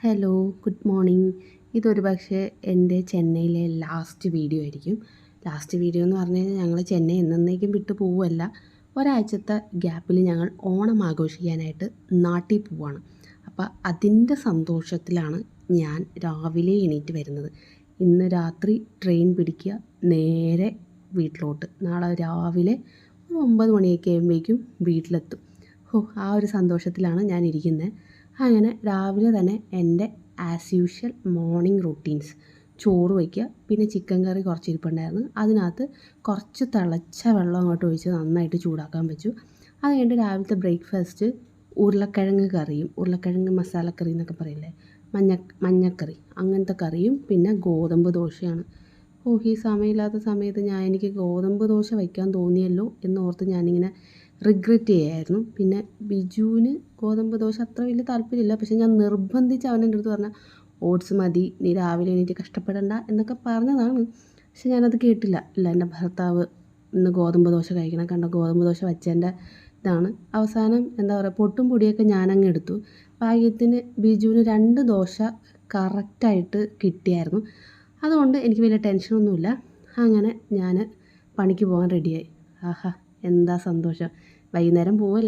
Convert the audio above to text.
Hello, good morning. ഇതൊരു പക്ഷേ എൻ്റെ ചെന്നൈയിലെ ലാസ്റ്റ് വീഡിയോ ആയിരിക്കും. ലാസ്റ്റ് വീഡിയോ എന്ന് പറഞ്ഞു കഴിഞ്ഞാൽ ഞങ്ങൾ ചെന്നൈ എന്നേക്കും വിട്ടു പോവുമല്ല. ഒരാഴ്ചത്തെ ഗ്യാപ്പിൽ ഞങ്ങൾ ഓണം ആഘോഷിക്കാനായിട്ട് നാട്ടിൽ പോവുകയാണ്. അപ്പോൾ അതിൻ്റെ സന്തോഷത്തിലാണ് ഞാൻ രാവിലെ എണീറ്റ് വരുന്നത്. ഇന്ന് രാത്രി ട്രെയിൻ പിടിക്കുക, നേരെ വീട്ടിലോട്ട്. നാളെ രാവിലെ ഒരു 9 മണിയൊക്കെ ആകുമ്പോഴേക്കും വീട്ടിലെത്തും. ആ ഒരു സന്തോഷത്തിലാണ് ഞാൻ ഇരിക്കുന്നത്. അങ്ങനെ രാവിലെ തന്നെ എൻ്റെ ആസ് യൂഷ്വൽ മോർണിംഗ് റൂട്ടീൻസ്. ചോറ് വയ്ക്കുക, പിന്നെ ചിക്കൻ കറി കുറച്ച് ഇരിപ്പുണ്ടായിരുന്നു. അതിനകത്ത് കുറച്ച് തിളച്ച വെള്ളം അങ്ങോട്ട് ഒഴിച്ച് നന്നായിട്ട് ചൂടാക്കാൻ വെച്ചു. അത് കഴിഞ്ഞിട്ട് രാവിലത്തെ ബ്രേക്ക്ഫാസ്റ്റ് ഉരുളക്കിഴങ്ങ് കറിയും, ഉരുളക്കിഴങ്ങ് മസാലക്കറി എന്നൊക്കെ പറയില്ലേ, മഞ്ഞക്കറി, അങ്ങനത്തെ കറിയും പിന്നെ ഗോതമ്പ് ദോശയാണ്. ഈ സമയമില്ലാത്ത സമയത്ത് എനിക്ക് ഗോതമ്പ് ദോശ വയ്ക്കാൻ തോന്നിയല്ലോ എന്നോർത്ത് ഞാനിങ്ങനെ റിഗ്രറ്റ് ചെയ്യായിരുന്നു. പിന്നെ ബിജുവിന് ഗോതമ്പ് ദോശ അത്ര വലിയ താല്പര്യമില്ല. പക്ഷേ ഞാൻ നിർബന്ധിച്ച് അവൻ്റെ അടുത്ത് പറഞ്ഞ ഓട്സ് മതി, നീ രാവിലെ എണീറ്റ് കഷ്ടപ്പെടണ്ട എന്നൊക്കെ പറഞ്ഞതാണ്. പക്ഷെ ഞാനത് കേട്ടില്ല. എൻ്റെ ഭർത്താവ് ഇന്ന് ഗോതമ്പ് ദോശ കഴിക്കണം, കണ്ട ഗോതമ്പ് ദോശ വെച്ചതിൻ്റെ ഇതാണ്. അവസാനം എന്താ പറയുക, പൊട്ടും പൊടിയൊക്കെ ഞാനങ്ങ് എടുത്തു. ഭാഗ്യത്തിന് ബിജുവിന് 2 ദോശ കറക്റ്റായിട്ട് കിട്ടിയായിരുന്നു. അതുകൊണ്ട് എനിക്ക് വലിയ ടെൻഷനൊന്നുമില്ല. അങ്ങനെ ഞാൻ പണിക്ക് പോകാൻ റെഡിയായി. ആഹാ, എന്താ സന്തോഷം. വൈകുന്നേരം പോവല്ലേ.